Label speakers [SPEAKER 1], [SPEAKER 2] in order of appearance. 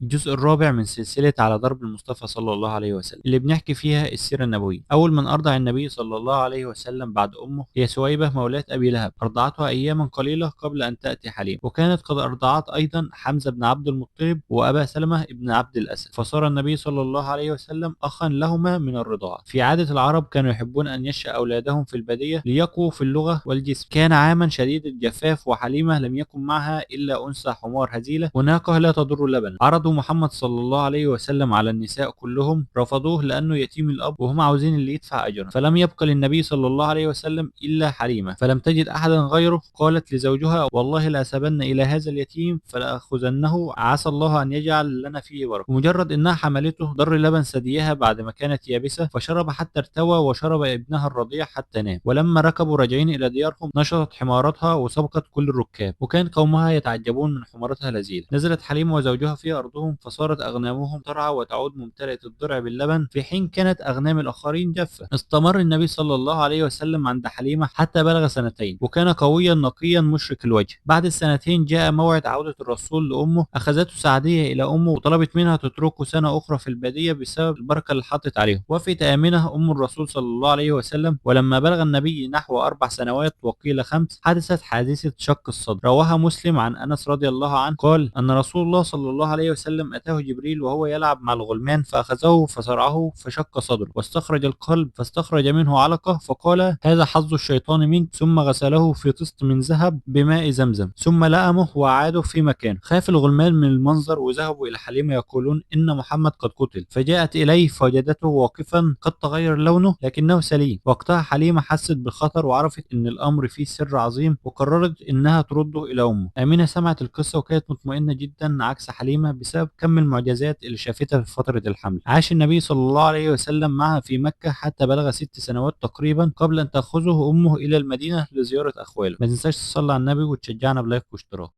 [SPEAKER 1] الجزء الرابع من سلسلة على درب المصطفى صلى الله عليه وسلم، اللي بنحكي فيها السيرة النبوية. أول من أرضع النبي صلى الله عليه وسلم بعد أمه هي سويبة مولاة أبي لهب، أرضعتها أياما قليلة قبل أن تأتي حليم، وكانت قد أرضعت أيضا حمزة بن عبد المطلب وأبا سلمة بن عبد الأسد، فصار النبي صلى الله عليه وسلم أخا لهما من الرضاعة. في عادة العرب كانوا يحبون أن ينشأ أولادهم في البادية ليقووا في اللغة والجسم. كان عاما شديد الجفاف، وحليمة لم يكن معها إلا أنثى حمار هزيلة وناقة لا تضر لبنا. عرضوا محمد صلى الله عليه وسلم على النساء كلهم، رفضوه لأنه يتيم الأب وهم عاوزين اللي يدفع أجرا، فلم يبق للنبي صلى الله عليه وسلم إلا حليمة، فلم تجد أحدا غيره. قالت لزوجها: والله لأسبن إلى هذا اليتيم فلأخذنه، عسى الله أن يجعل لنا فيه بركة. ومجرد إنها حملته ضر لبن ثديها بعد ما كانت يابسة، فشرب حتى ارتوى، وشرب ابنها الرضيع حتى نام. ولما ركبوا راجعين إلى ديارهم نشطت حمارتها وسبقت كل الركاب، وكان قومها يتعجبون من حمارتها الهزيلة. نزلت حليمة وزوجها في أرضهم، فصارت أغنامهم ترعى وتعود ممتلئة الضرع باللبن، في حين كانت أغنام الآخرين جافة. استمر النبي صلى الله عليه وسلم عند حليمة حتى بلغ سنتين، وكان قويا نقيا مشرق الوجه. بعد السنتين جاء موعد عودة الرسول لأمه. أخذته سعدية إلى أمه وطلبت منها تتركه سنة أخرى في البادية بسبب البركة اللي حطت عليهم. وافقت آمنة أم الرسول صلى الله عليه وسلم. ولما بلغ النبي نحو 4 سنوات وقيل 5 حدثت حادثة شق الصدر. رواها مسلم عن أنس رضي الله عنه قال أن رسول الله صلى الله عليه وسلم أتاه جبريل وهو يلعب مع الغلمان، فأخذه فصرعه فشق صدره، واستخرج القلب فاستخرج منه علقة، فقال: هذا حظ الشيطان منك. ثم غسله في طست من ذهب بماء زمزم، ثم لأمه وأعاده في مكانه. خاف الغلمان من المنظر وذهبوا إلى حليمة يقولون إن محمد قد قتل، فجاءت إليه فوجدته واقفا قد تغير لونه لكنه سليم. وقتها حليمة حست بالخطر وعرفت إن الأمر فيه سر عظيم، وقررت إنها ترده إلى أمه. آمنة سمعت القصة وكانت مطمئنة جدا عكس حليمة بسبب كم المعجزات اللي شافتها في فترة الحمل. عاش النبي صلى الله عليه وسلم معها في مكة حتى بلغ 6 سنوات تقريبا قبل أن تأخذه أمه إلى المدينة لزيارة أخواله. ما تنساش تصلي على النبي وتشجعنا بلايك واشتراك.